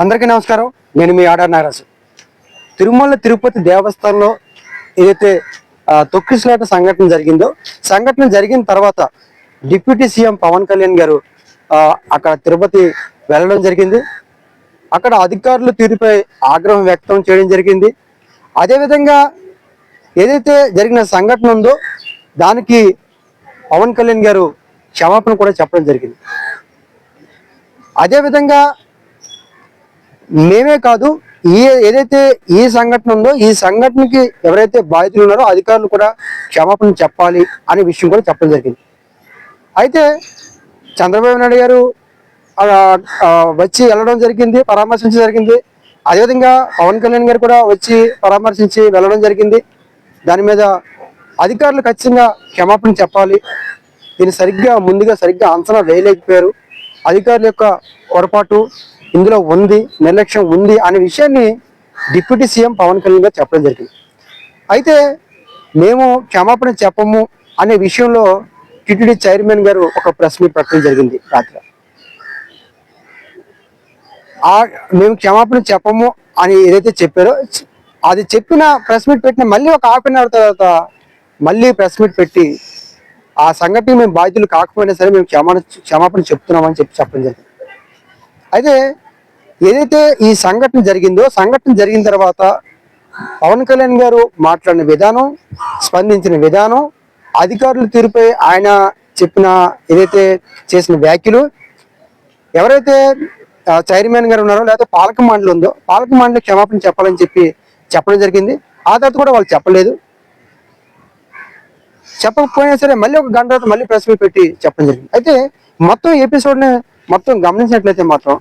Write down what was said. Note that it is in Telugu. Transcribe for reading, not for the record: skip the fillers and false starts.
అందరికీ నమస్కారం. నేను మీ ఆడార్ నాగరాజు. తిరుమల తిరుపతి దేవస్థానంలో ఏదైతే తొక్కిసలాట సంఘటన జరిగిన తర్వాత డిప్యూటీ సీఎం పవన్ కళ్యాణ్ గారు అక్కడ తిరుపతి వెళ్ళడం జరిగింది. అక్కడ అధికారుల తీరుపై ఆగ్రహం వ్యక్తం చేయడం జరిగింది. అదేవిధంగా ఏదైతే జరిగిన సంఘటన ఉందో దానికి పవన్ కళ్యాణ్ గారు క్షమాపణ కూడా చెప్పడం జరిగింది. అదేవిధంగా మేమే కాదు, ఏదైతే ఈ సంఘటన ఉందో ఈ సంఘటనకి ఎవరైతే బాధితులు ఉన్నారో అధికారులు కూడా క్షమాపణ చెప్పాలి అనే విషయం కూడా చెప్పడం జరిగింది. అయితే చంద్రబాబు నాయుడు గారు వచ్చి వెళ్ళడం జరిగింది, పరామర్శించడం జరిగింది. అదేవిధంగా పవన్ కళ్యాణ్ గారు కూడా వచ్చి పరామర్శించి వెళ్ళడం జరిగింది. దాని మీద అధికారులు ఖచ్చితంగా క్షమాపణ చెప్పాలి. దీన్ని ముందుగా సరిగ్గా అంచనా వేయలేకపోయారు. అధికారుల యొక్క పొరపాటు ఇందులో ఉంది, నిర్లక్ష్యం ఉంది అనే విషయాన్ని డిప్యూటీ సీఎం పవన్ కళ్యాణ్ గారు చెప్పడం జరిగింది. అయితే మేము క్షమాపణ చెప్పము అనే విషయంలో టిటిడి చైర్మన్ గారు ఒక ప్రెస్ మీట్ పెట్టడం జరిగింది రాత్రి. మేము క్షమాపణ చెప్పము అని ఏదైతే చెప్పారో అది చెప్పిన ప్రెస్ మీట్ పెట్టిన మళ్ళీ ఒక హాఫ్ అన్ అవర్ తర్వాత మళ్ళీ ప్రెస్ మీట్ పెట్టి ఆ సంఘటన మేము బాధ్యులు కాకపోయినా సరే మేము క్షమాపణ చెప్తున్నామని చెప్పడం జరిగింది. అయితే ఏదైతే ఈ సంఘటన జరిగిన తర్వాత పవన్ కళ్యాణ్ గారు మాట్లాడిన విధానం, స్పందించిన విధానం, అధికారుల తీరుపై ఆయన చెప్పిన ఏదైతే చేసిన వ్యాఖ్యలు, ఎవరైతే చైర్మన్ గారు ఉన్నారో లేకపోతే పాలక మండలి ఉందో పాలక మండలి క్షమాపణ చెప్పాలని చెప్పడం జరిగింది. ఆ తర్వాత కూడా వాళ్ళు చెప్పకపోయినా సరే మళ్ళీ ఒక గంట తర్వాత మళ్ళీ ప్రెస్ మీట్ పెట్టి చెప్పడం జరిగింది. అయితే మొత్తం ఎపిసోడ్ని గమనించినట్లయితే మాత్రం